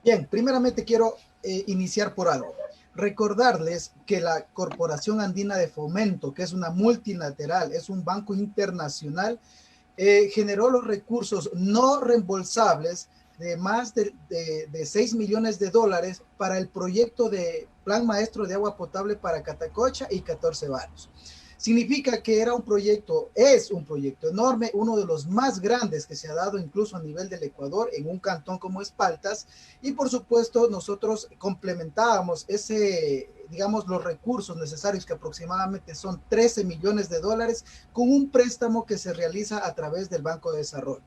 Bien, primeramente quiero iniciar por algo. Recordarles que la Corporación Andina de Fomento, que es una multilateral, es un banco internacional, generó los recursos no reembolsables de más de 6 millones de dólares para el proyecto de Plan Maestro de Agua Potable para Catacocha y 14 barrios. Significa que era un proyecto, es un proyecto enorme, uno de los más grandes que se ha dado incluso a nivel del Ecuador en un cantón como Espaltas, y por supuesto nosotros complementábamos ese, digamos, los recursos necesarios, que aproximadamente son 13 millones de dólares, con un préstamo que se realiza a través del Banco de Desarrollo.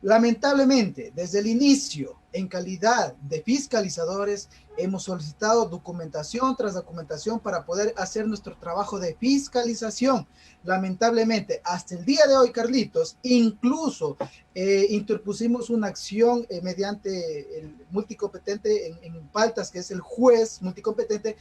Lamentablemente, desde el inicio, en calidad de fiscalizadores, hemos solicitado documentación tras documentación para poder hacer nuestro trabajo de fiscalización. Lamentablemente, hasta el día de hoy, Carlitos, incluso interpusimos una acción mediante el multicompetente en Paltas, que es el juez multicompetente,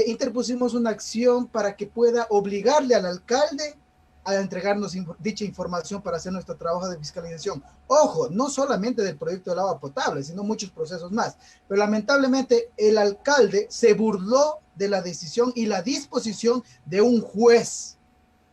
interpusimos una acción para que pueda obligarle al alcalde a entregarnos dicha información para hacer nuestro trabajo de fiscalización. Ojo, no solamente del proyecto del agua potable, sino muchos procesos más. Pero lamentablemente el alcalde se burló de la decisión y la disposición de un juez,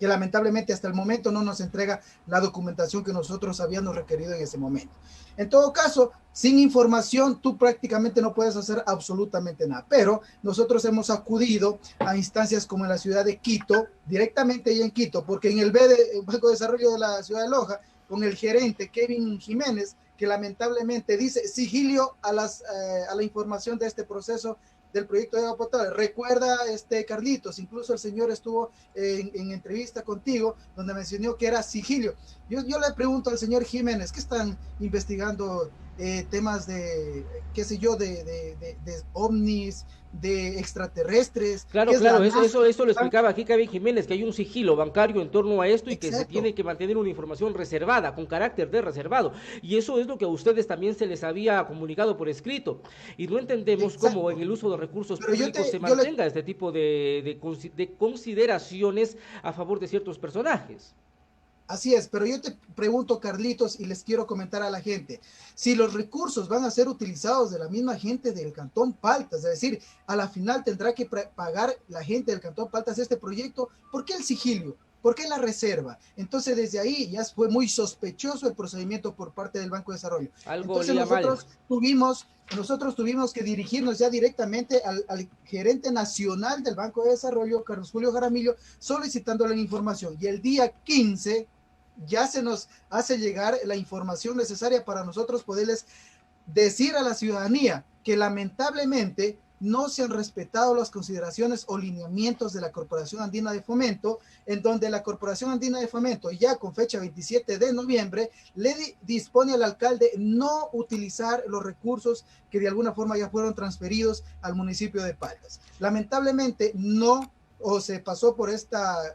que lamentablemente hasta el momento no nos entrega la documentación que nosotros habíamos requerido en ese momento. En todo caso, sin información, tú prácticamente no puedes hacer absolutamente nada. Pero nosotros hemos acudido a instancias como en la ciudad de Quito, directamente ahí en Quito, porque en el Banco de Desarrollo de la ciudad de Loja, con el gerente Kevin Jiménez, que lamentablemente dice sigilio a la información de este proceso del proyecto de agua potable. Recuerda, Carlitos, incluso el señor estuvo en entrevista contigo, donde mencionó que era sigilio. Yo le pregunto al señor Jiménez, ¿qué están investigando temas de, qué sé yo, de ovnis, de extraterrestres? ¿Qué Claro, es la claro, NASA? eso lo explicaba aquí Kevin Jiménez, que hay un sigilo bancario en torno a esto y que se Exacto. tiene que mantener una información reservada, con carácter de reservado. Y eso es lo que a ustedes también se les había comunicado por escrito. Y no entendemos cómo en Exacto. el uso de recursos Pero públicos se yo le mantenga este tipo de consideraciones a favor de ciertos personajes. Así es, pero yo te pregunto, Carlitos, y les quiero comentar a la gente, si los recursos van a ser utilizados de la misma gente del Cantón Paltas, es decir, a la final tendrá que pagar la gente del Cantón Paltas este proyecto, ¿por qué el sigilio? ¿Por qué la reserva? Entonces, desde ahí ya fue muy sospechoso el procedimiento por parte del Banco de Desarrollo. Algo Entonces, olía mal. nosotros tuvimos que dirigirnos ya directamente al gerente nacional del Banco de Desarrollo, Carlos Julio Jaramillo, solicitándole la información. Y el día 15 ya se nos hace llegar la información necesaria para nosotros poderles decir a la ciudadanía que lamentablemente no se han respetado las consideraciones o lineamientos de la Corporación Andina de Fomento, en donde la Corporación Andina de Fomento, ya con fecha 27 de noviembre, le dispone al alcalde no utilizar los recursos que de alguna forma ya fueron transferidos al municipio de Paltas. Lamentablemente no, o se pasó por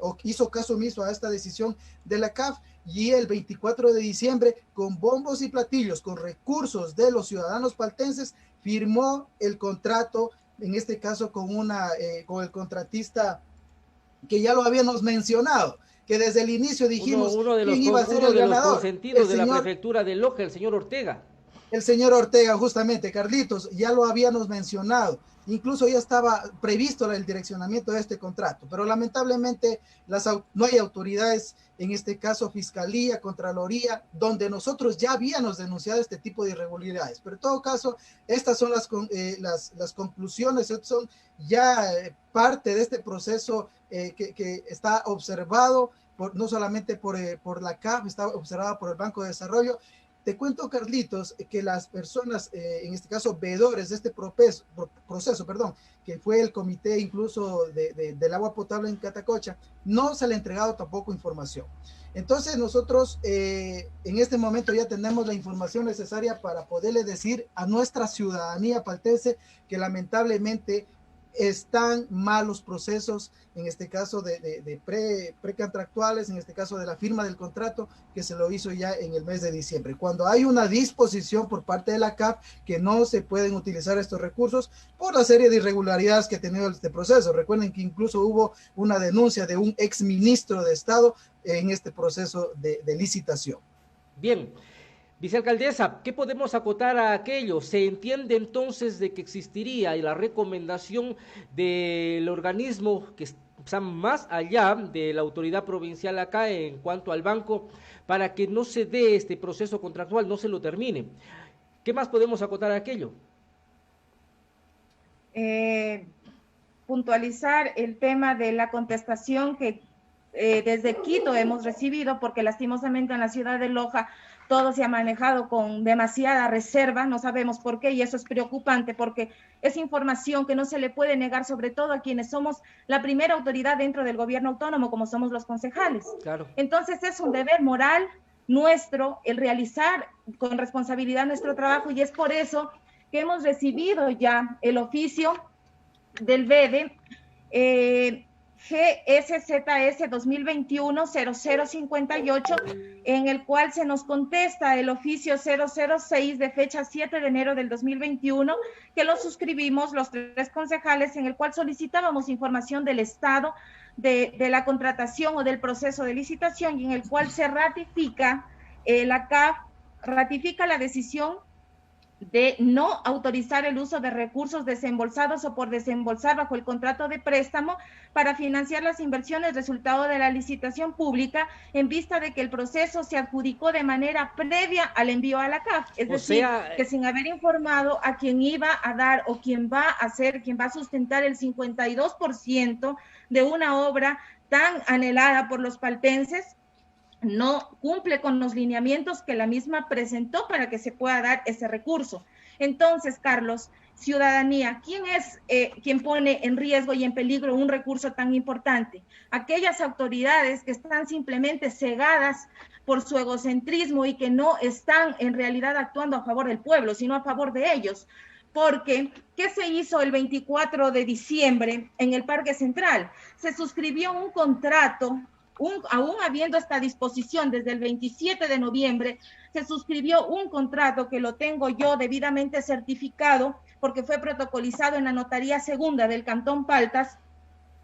o hizo caso omiso a esta decisión de la CAF, y el 24 de diciembre, con bombos y platillos, con recursos de los ciudadanos paltenses, firmó el contrato, en este caso con el contratista que ya lo habíamos mencionado, que desde el inicio dijimos quién iba a ser Uno el de los ganador, consentidos de la prefectura de Loja, el señor Ortega. el señor Ortega, justamente, Carlitos, ya lo habíamos mencionado, incluso ya estaba previsto el direccionamiento de este contrato, pero lamentablemente no hay autoridades, en este caso Fiscalía, Contraloría, donde nosotros ya habíamos denunciado este tipo de irregularidades. Pero en todo caso, estas son las conclusiones, son ya parte de este proceso que está observado no solamente por la CAF, está observada por el Banco de Desarrollo. Te cuento, Carlitos, que las personas, en este caso, veedores de este proceso, perdón, que fue el comité incluso del agua potable en Catacocha, no se le ha entregado tampoco información. Entonces nosotros en este momento ya tenemos la información necesaria para poderle decir a nuestra ciudadanía paltense que lamentablemente están malos procesos, en este caso de precontractuales, en este caso de la firma del contrato que se lo hizo ya en el mes de diciembre, cuando hay una disposición por parte de la CAF que no se pueden utilizar estos recursos por la serie de irregularidades que ha tenido este proceso. Recuerden que incluso hubo una denuncia de un exministro de Estado en este proceso de licitación. Bien, Vicealcaldesa, ¿qué podemos acotar a aquello? ¿Se entiende entonces de que existiría la recomendación del organismo que está más allá de la autoridad provincial acá en cuanto al banco para que no se dé este proceso contractual, no se lo termine? ¿Qué más podemos acotar a aquello? Puntualizar el tema de la contestación que desde Quito hemos recibido, porque lastimosamente en la ciudad de Loja todo se ha manejado con demasiada reserva, no sabemos por qué, y eso es preocupante porque es información que no se le puede negar, sobre todo a quienes somos la primera autoridad dentro del gobierno autónomo, como somos los concejales. Claro. Entonces es un deber moral nuestro el realizar con responsabilidad nuestro trabajo, y es por eso que hemos recibido ya el oficio del BEDE, GSZS 2021-0058, en el cual se nos contesta el oficio 006 de fecha 7 de enero del 2021, que lo suscribimos los 3 concejales, en el cual solicitábamos información del estado de la contratación o del proceso de licitación, y en el cual se ratifica, la CAF ratifica la decisión de no autorizar el uso de recursos desembolsados o por desembolsar bajo el contrato de préstamo para financiar las inversiones resultado de la licitación pública, en vista de que el proceso se adjudicó de manera previa al envío a la CAF, es decir, que sin haber informado a quien iba a dar o quien va a hacer, quien va a sustentar el 52% de una obra tan anhelada por los paltenses, no cumple con los lineamientos que la misma presentó para que se pueda dar ese recurso. Entonces, Carlos, ciudadanía, ¿quién es quien pone en riesgo y en peligro un recurso tan importante? Aquellas autoridades que están simplemente cegadas por su egocentrismo y que no están en realidad actuando a favor del pueblo, sino a favor de ellos. Porque, ¿qué se hizo el 24 de diciembre en el Parque Central? Se suscribió un contrato. Aún habiendo esta disposición desde el 27 de noviembre, se suscribió un contrato que lo tengo yo debidamente certificado porque fue protocolizado en la notaría segunda del Cantón Paltas.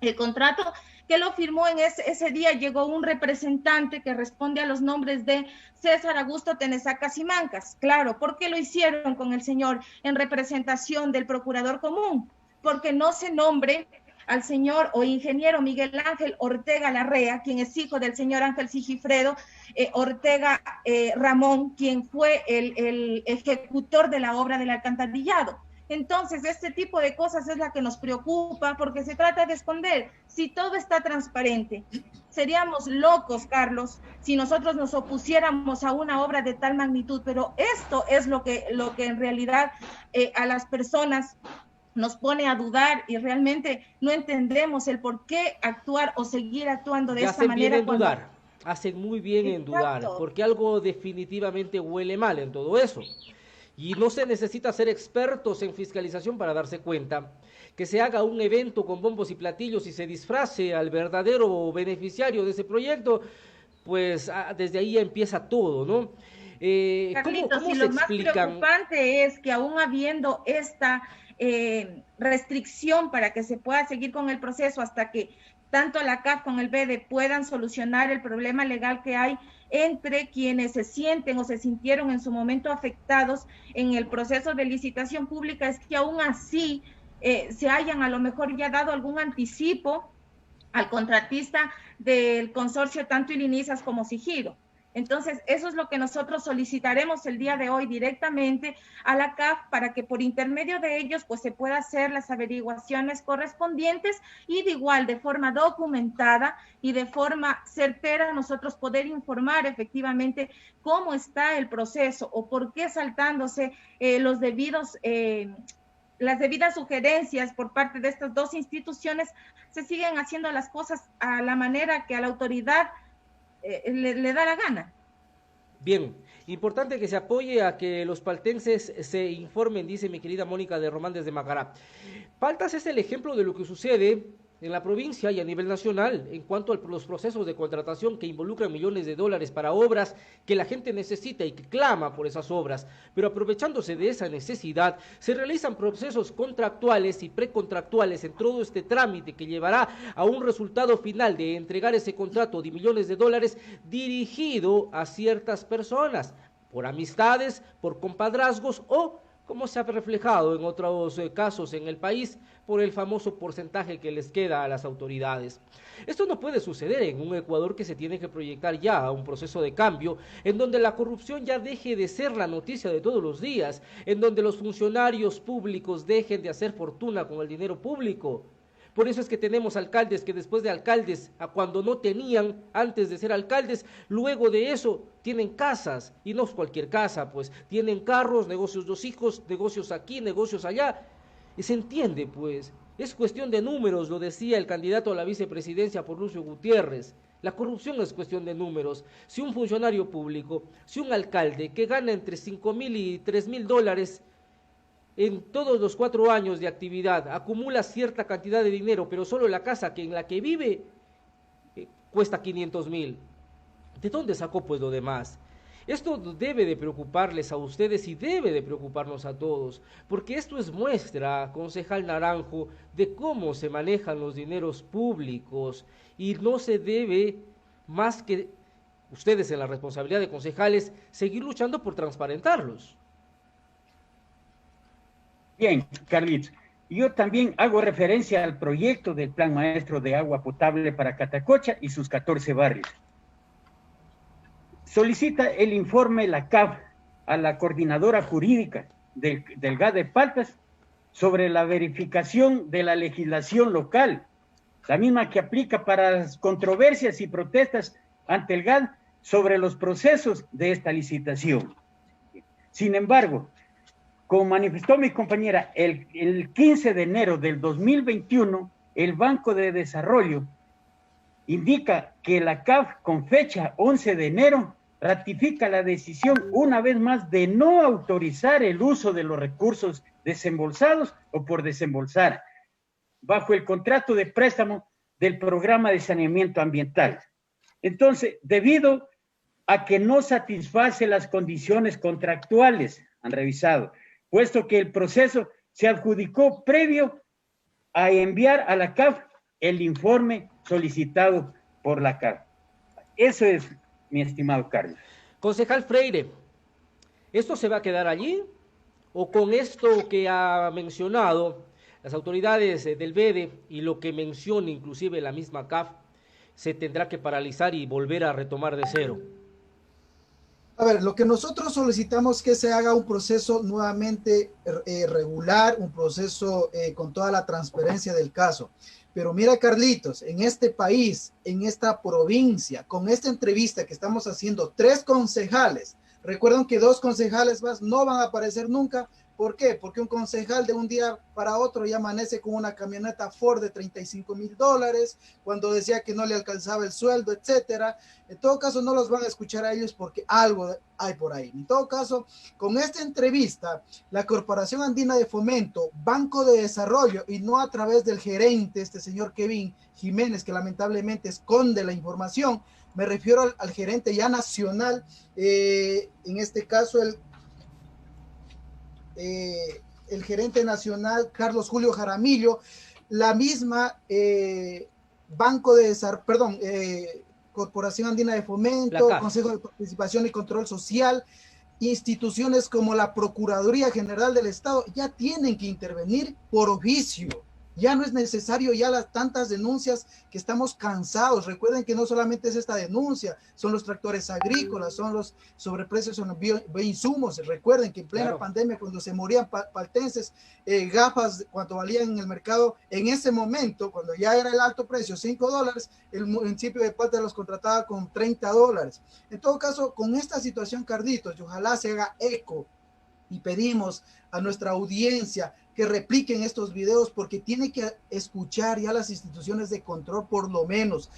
El contrato que lo firmó en ese día, llegó un representante que responde a los nombres de César Augusto Tenesaca Simancas. Claro, ¿por qué lo hicieron con el señor en representación del procurador común? Porque no se nombre al señor o ingeniero Miguel Ángel Ortega Larrea, quien es hijo del señor Ángel Sigifredo Ortega Ramón, quien fue el ejecutor de la obra del alcantarillado. Entonces, este tipo de cosas es la que nos preocupa, porque se trata de esconder. Si todo está transparente, seríamos locos, Carlos, si nosotros nos opusiéramos a una obra de tal magnitud, pero esto es lo que en realidad a las personas nos pone a dudar, y realmente no entendemos el por qué actuar o seguir actuando de esta manera. Hacen muy bien en dudar, porque algo definitivamente huele mal en todo eso. Y no se necesita ser expertos en fiscalización para darse cuenta que se haga un evento con bombos y platillos y se disfrace al verdadero beneficiario de ese proyecto, pues desde ahí empieza todo, ¿no? Carlitos, ¿cómo se explican? Lo más preocupante es que aún habiendo esta restricción para que se pueda seguir con el proceso hasta que tanto la CAF como el BEDE puedan solucionar el problema legal que hay entre quienes se sienten o se sintieron en su momento afectados en el proceso de licitación pública, es que aún así se hayan a lo mejor ya dado algún anticipo al contratista del consorcio tanto Ilinizas como Sigiro. Entonces, eso es lo que nosotros solicitaremos el día de hoy directamente a la CAF para que por intermedio de ellos pues se pueda hacer las averiguaciones correspondientes y de forma documentada y de forma certera nosotros poder informar efectivamente cómo está el proceso o por qué saltándose las debidas sugerencias por parte de estas dos instituciones se siguen haciendo las cosas a la manera que a la autoridad le da la gana. Bien, importante que se apoye a que los paltenses se informen, dice mi querida Mónica de Román desde Macará. Paltas es el ejemplo de lo que sucede en la provincia y a nivel nacional en cuanto a los procesos de contratación que involucran millones de dólares para obras que la gente necesita y que clama por esas obras, pero aprovechándose de esa necesidad se realizan procesos contractuales y precontractuales en todo este trámite que llevará a un resultado final de entregar ese contrato de millones de dólares dirigido a ciertas personas. por amistades, por compadrazgos o, como se ha reflejado en otros casos en el país, por el famoso porcentaje que les queda a las autoridades. Esto no puede suceder en un Ecuador que se tiene que proyectar ya a un proceso de cambio, en donde la corrupción ya deje de ser la noticia de todos los días, en donde los funcionarios públicos dejen de hacer fortuna con el dinero público. Por eso es que tenemos alcaldes que después de alcaldes, a cuando no tenían antes de ser alcaldes, luego de eso tienen casas, y no es cualquier casa, pues tienen carros, negocios dos hijos, negocios aquí, negocios allá, y se entiende, pues, es cuestión de números, lo decía el candidato a la vicepresidencia por Lucio Gutiérrez. La corrupción es cuestión de números. Si un funcionario público, si un alcalde que gana entre 5,000 y 3,000 dólares en todos los 4 años de actividad acumula cierta cantidad de dinero, pero solo la casa en la que vive cuesta 500,000. ¿De dónde sacó pues lo demás? Esto debe de preocuparles a ustedes y debe de preocuparnos a todos, porque esto es muestra, concejal Naranjo, de cómo se manejan los dineros públicos y no se debe, más que ustedes en la responsabilidad de concejales, seguir luchando por transparentarlos. Bien, Carlitos, yo también hago referencia al proyecto del Plan Maestro de Agua Potable para Catacocha y sus 14 barrios. Solicita el informe la CAF a la coordinadora jurídica del GAD de Paltas sobre la verificación de la legislación local, la misma que aplica para las controversias y protestas ante el GAD sobre los procesos de esta licitación. Sin embargo, como manifestó mi compañera, el 15 de enero del 2021, el Banco de Desarrollo indica que la CAF, con fecha 11 de enero, ratifica la decisión una vez más de no autorizar el uso de los recursos desembolsados o por desembolsar bajo el contrato de préstamo del programa de saneamiento ambiental. Entonces, debido a que no satisface las condiciones contractuales, han revisado, puesto que el proceso se adjudicó previo a enviar a la CAF el informe solicitado por la CAF. Eso es, mi estimado Carlos. Concejal Freire, ¿esto se va a quedar allí? ¿O con esto que ha mencionado las autoridades del BEDE y lo que menciona inclusive la misma CAF, se tendrá que paralizar y volver a retomar de cero? A ver, lo que nosotros solicitamos es que se haga un proceso nuevamente regular, un proceso con toda la transparencia del caso. Pero mira, Carlitos, en este país, en esta provincia, con esta entrevista que estamos haciendo, 3 concejales, recuerden que 2 concejales más no van a aparecer nunca. ¿Por qué? Porque un concejal de un día para otro ya amanece con una camioneta Ford de 35,000 dólares, cuando decía que no le alcanzaba el sueldo, etcétera. En todo caso, no los van a escuchar a ellos porque algo hay por ahí. En todo caso, con esta entrevista, la Corporación Andina de Fomento, Banco de Desarrollo, y no a través del gerente, este señor Kevin Jiménez, que lamentablemente esconde la información, me refiero al gerente ya nacional, en este caso el gerente nacional Carlos Julio Jaramillo, la misma Banco de Desarrollo, perdón, Corporación Andina de Fomento, Consejo de Participación y Control Social, instituciones como la Procuraduría General del Estado ya tienen que intervenir por oficio. Ya no es necesario ya las tantas denuncias que estamos cansados. Recuerden que no solamente es esta denuncia, son los tractores agrícolas, son los sobreprecios en los bioinsumos. Recuerden que en plena pandemia, cuando se morían paltenses, gafas, cuando valían en el mercado, en ese momento, cuando ya era el alto precio, $5, el municipio de Palta los contrataba con $30. En todo caso, con esta situación, Carlitos, y ojalá se haga eco, y pedimos a nuestra audiencia que repliquen estos videos porque tiene que escuchar ya las instituciones de control por lo menos.